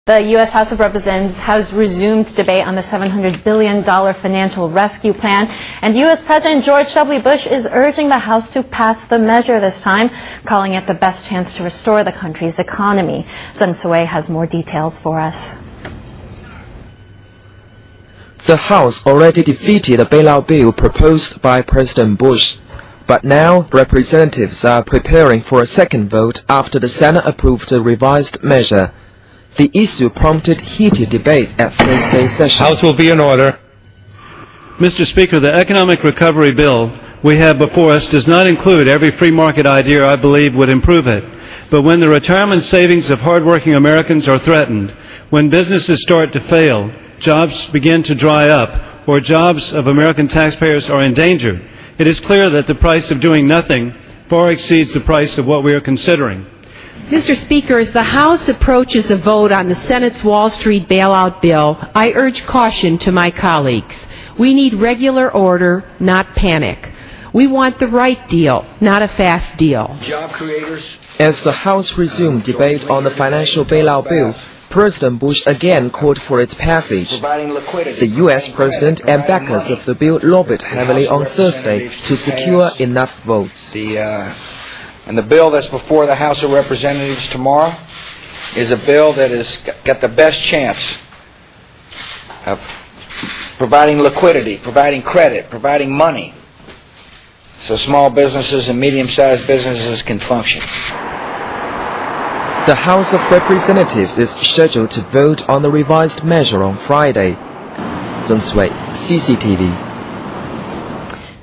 The U.S. House of Representatives has resumed debate on the $700 billion financial rescue plan, and U.S. President George W. Bush is urging the House to pass the measure this time, calling it the best chance to restore the country's economy. Zheng Sui has more details for us. The House already defeated the bailout bill proposed by President Bush, but now representatives are preparing for a second vote after the Senate approved the revised measure. The issue prompted heated debate at Thursday's session. House will be in order. Mr. Speaker, the economic recovery bill we have before us does not include every free market idea I believe would improve it. But when the retirement savings of hardworking Americans are threatened, when businesses start to fail, jobs begin to dry up, or jobs of American taxpayers are in danger, it is clear that the price of doing nothing far exceeds the price of what we are considering. Mr. Speaker, as the House approaches a vote on the Senate's Wall Street bailout bill, I urge caution to my colleagues. We need regular order, not panic. We want the right deal, not a fast deal. Job creators. As the House resumed debate on the financial bailout bill, President Bush again called for its passage. The U.S. President and backers of the bill lobbied heavily on Thursday to secure enough votes. And the bill that's before the House of Representatives tomorrow is a bill that has got the best chance of providing liquidity, providing credit, providing money, so small businesses and medium-sized businesses can function. The House of Representatives is scheduled to vote on the revised measure on Friday. Zheng Sui, CCTV.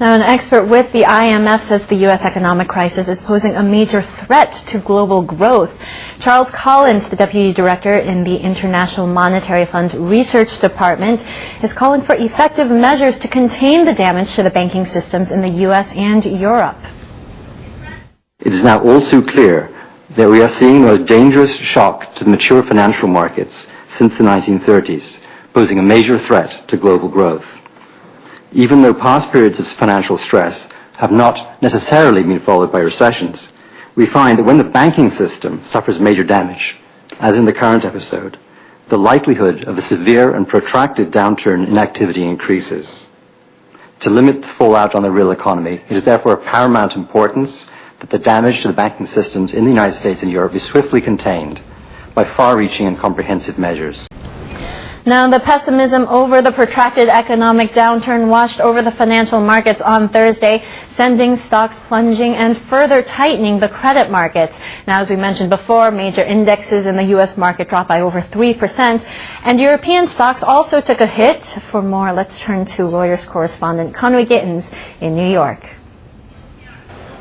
Now, an expert with the IMF says the U.S. economic crisis is posing a major threat to global growth. Charles Collins, the Deputy Director in the International Monetary Fund's Research Department, is calling for effective measures to contain the damage to the banking systems in the U.S. and Europe. It is now also clear that we are seeing the most dangerous shock to the mature financial markets since the 1930s, posing a major threat to global growth. Even though past periods of financial stress have not necessarily been followed by recessions, we find that when the banking system suffers major damage, as in the current episode, the likelihood of a severe and protracted downturn in activity increases. To limit the fallout on the real economy, it is therefore of paramount importance that the damage to the banking systems in the United States and Europe be swiftly contained by far-reaching and comprehensive measures. Now, the pessimism over the protracted economic downturn washed over the financial markets on Thursday, sending stocks plunging and further tightening the credit markets. Now, as we mentioned before, major indexes in the U.S. market dropped by over 3%, and European stocks also took a hit. For more, let's turn to Reuters correspondent Conway Gittins in New York.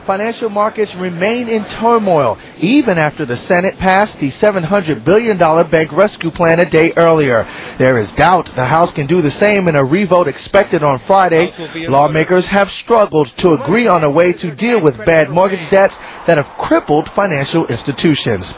Financial markets remain in turmoil, even after the Senate passed the $700 billion bank rescue plan a day earlier. There is doubt the House can do the same in a revote expected on Friday. Lawmakers have struggled to agree on a way to deal with bad mortgage debts that have crippled financial institutions.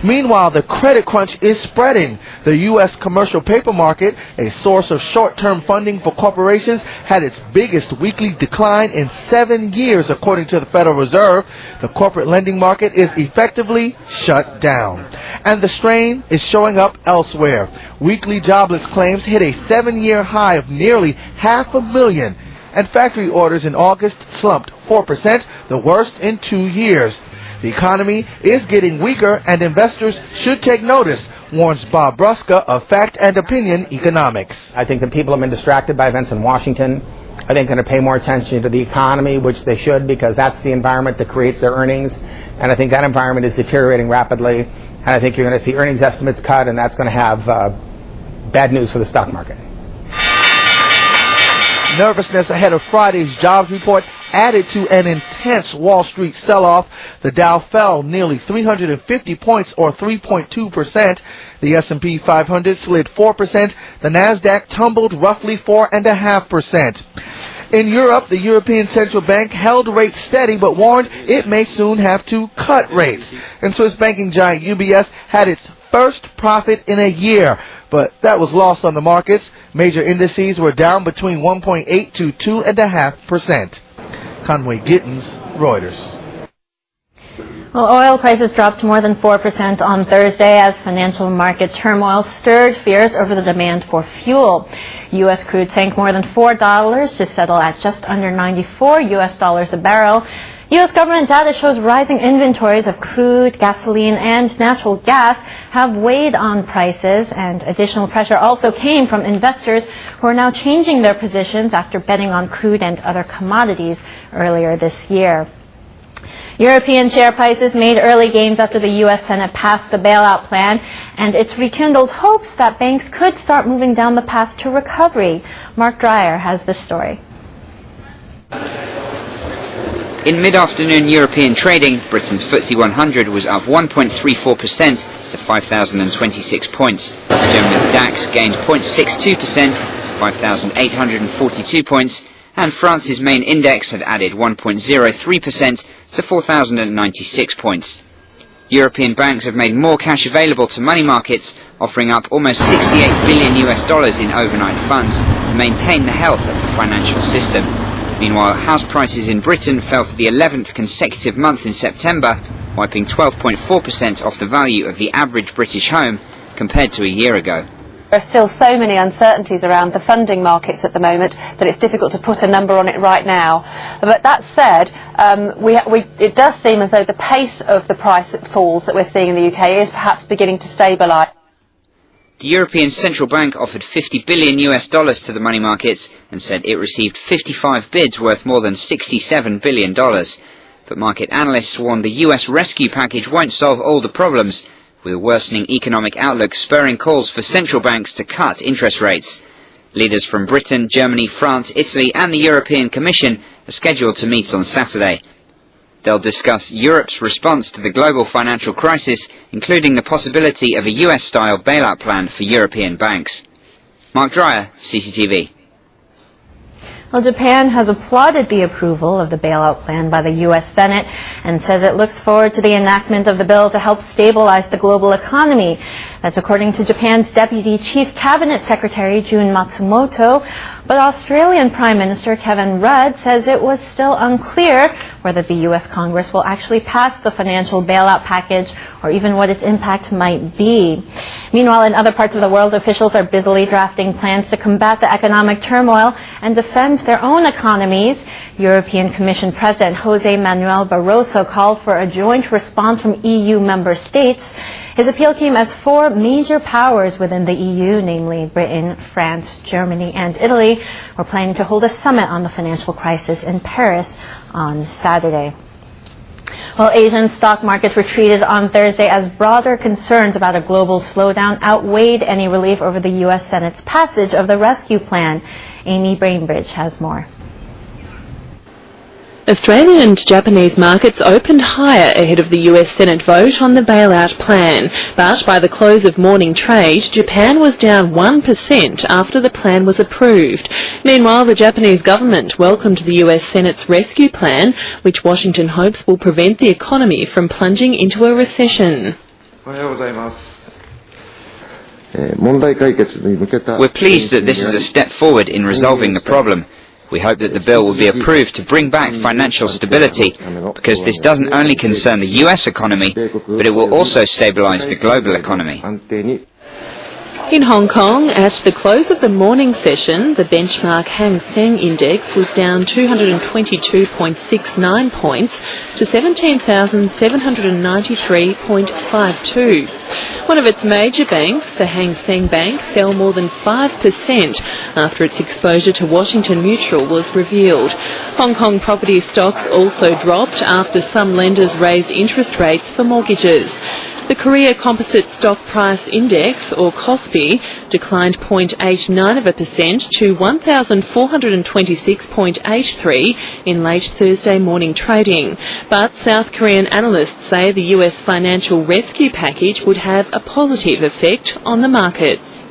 Meanwhile, the credit crunch is spreading. The U.S. commercial paper market, a source of short-term funding for corporations, had its biggest weekly decline in 7 years, according to the Federal Reserve. The corporate lending market is effectively shut down, and the strain is showing up elsewhere. Weekly jobless claims hit a 7-year high of nearly 500,000, and factory orders in August slumped 4%, the worst in 2 years. The economy is getting weaker, and investors should take notice, warns Bob Bruska of Fact and Opinion Economics. I think that people have been distracted by events in Washington. I think they're going to pay more attention to the economy, which they should, because that's the environment that creates their earnings. And I think that environment is deteriorating rapidly. And I think you're going to see earnings estimates cut, and that's going to have bad news for the stock market. Nervousness ahead of Friday's jobs report added to an intense Wall Street sell-off. The Dow fell nearly 350 points, or 3.2%. The S&P 500 slid 4%. The Nasdaq tumbled roughly 4.5%. In Europe, the European Central Bank held rates steady but warned it may soon have to cut rates. And Swiss banking giant UBS had its first profit in a year, but that was lost on the markets. Major indices were down between 1.8 to 2.5%. Conway Gittins, Reuters. Well, oil prices dropped more than 4% on Thursday as financial market turmoil stirred fears over the demand for fuel. U.S. crude sank more than $4 to settle at just under $94 a barrel. U.S. government data shows rising inventories of crude, gasoline, and natural gas have weighed on prices, and additional pressure also came from investors who are now changing their positions after betting on crude and other commodities earlier this year. European share prices made early gains after the U.S. Senate passed the bailout plan, and it's rekindled hopes that banks could start moving down the path to recovery. Mark Dreyer has this story. In mid-afternoon European trading, Britain's FTSE 100 was up 1.34% to 5,026 points. Germany's DAX gained 0.62% to 5,842 points, and France's main index had added 1.03% to 4,096 points. European banks have made more cash available to money markets, offering up almost $68 billion in overnight funds to maintain the health of the financial system. Meanwhile, house prices in Britain fell for the 11th consecutive month in September, wiping 12.4% off the value of the average British home compared to a year ago. There are still so many uncertainties around the funding markets at the moment that it's difficult to put a number on it right now. But that said, it does seem as though the pace of the price falls that we're seeing in the UK is perhaps beginning to stabilise. The European Central Bank offered $50 billion to the money markets and said it received 55 bids worth more than $67 billion. But market analysts warned the US rescue package won't solve all the problems, with a worsening economic outlook spurring calls for central banks to cut interest rates. Leaders from Britain, Germany, France, Italy and the European Commission are scheduled to meet on Saturday. They'll discuss Europe's response to the global financial crisis, including the possibility of a US-style bailout plan for European banks. Mark Dreyer, CCTV. Well, Japan has applauded the approval of the bailout plan by the U.S. Senate and says it looks forward to the enactment of the bill to help stabilize the global economy. That's according to Japan's Deputy Chief Cabinet Secretary Jun Matsumoto. But Australian Prime Minister Kevin Rudd says it was still unclear whether the U.S. Congress will actually pass the financial bailout package or even what its impact might be. Meanwhile, in other parts of the world, officials are busily drafting plans to combat the economic turmoil and defend their own economies. European Commission President Jose Manuel Barroso called for a joint response from EU member states. His appeal came as four major powers within the EU, namely Britain, France, Germany, and Italy, were planning to hold a summit on the financial crisis in Paris on Saturday. Well, Asian stock markets retreated on Thursday as broader concerns about a global slowdown outweighed any relief over the U.S. Senate's passage of the rescue plan. Amy Bainbridge has more. Australian and Japanese markets opened higher ahead of the US Senate vote on the bailout plan, but by the close of morning trade, Japan was down 1% after the plan was approved. Meanwhile, the Japanese government welcomed the US Senate's rescue plan, which Washington hopes will prevent the economy from plunging into a recession. We're pleased that this is a step forward in resolving the problem. We hope that the bill will be approved to bring back financial stability, because this doesn't only concern the US economy, but it will also stabilize the global economy. In Hong Kong, at the close of the morning session, the benchmark Hang Seng Index was down 222.69 points to 17,793.52. One of its major banks, the Hang Seng Bank, fell more than 5% after its exposure to Washington Mutual was revealed. Hong Kong property stocks also dropped after some lenders raised interest rates for mortgages. The Korea Composite Stock Price Index, or KOSPI, declined 0.89% to 1,426.83 in late Thursday morning trading. But South Korean analysts say the US financial rescue package would have a positive effect on the markets.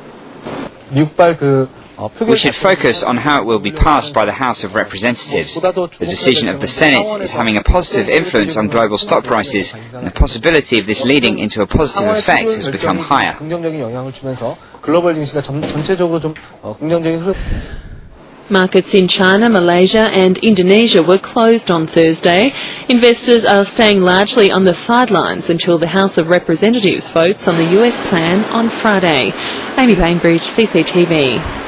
We should focus on how it will be passed by the House of Representatives. The decision of the Senate is having a positive influence on global stock prices, and the possibility of this leading into a positive effect has become higher. Markets in China, Malaysia and Indonesia were closed on Thursday. Investors are staying largely on the sidelines until the House of Representatives votes on the US plan on Friday. Amy Bainbridge, CCTV.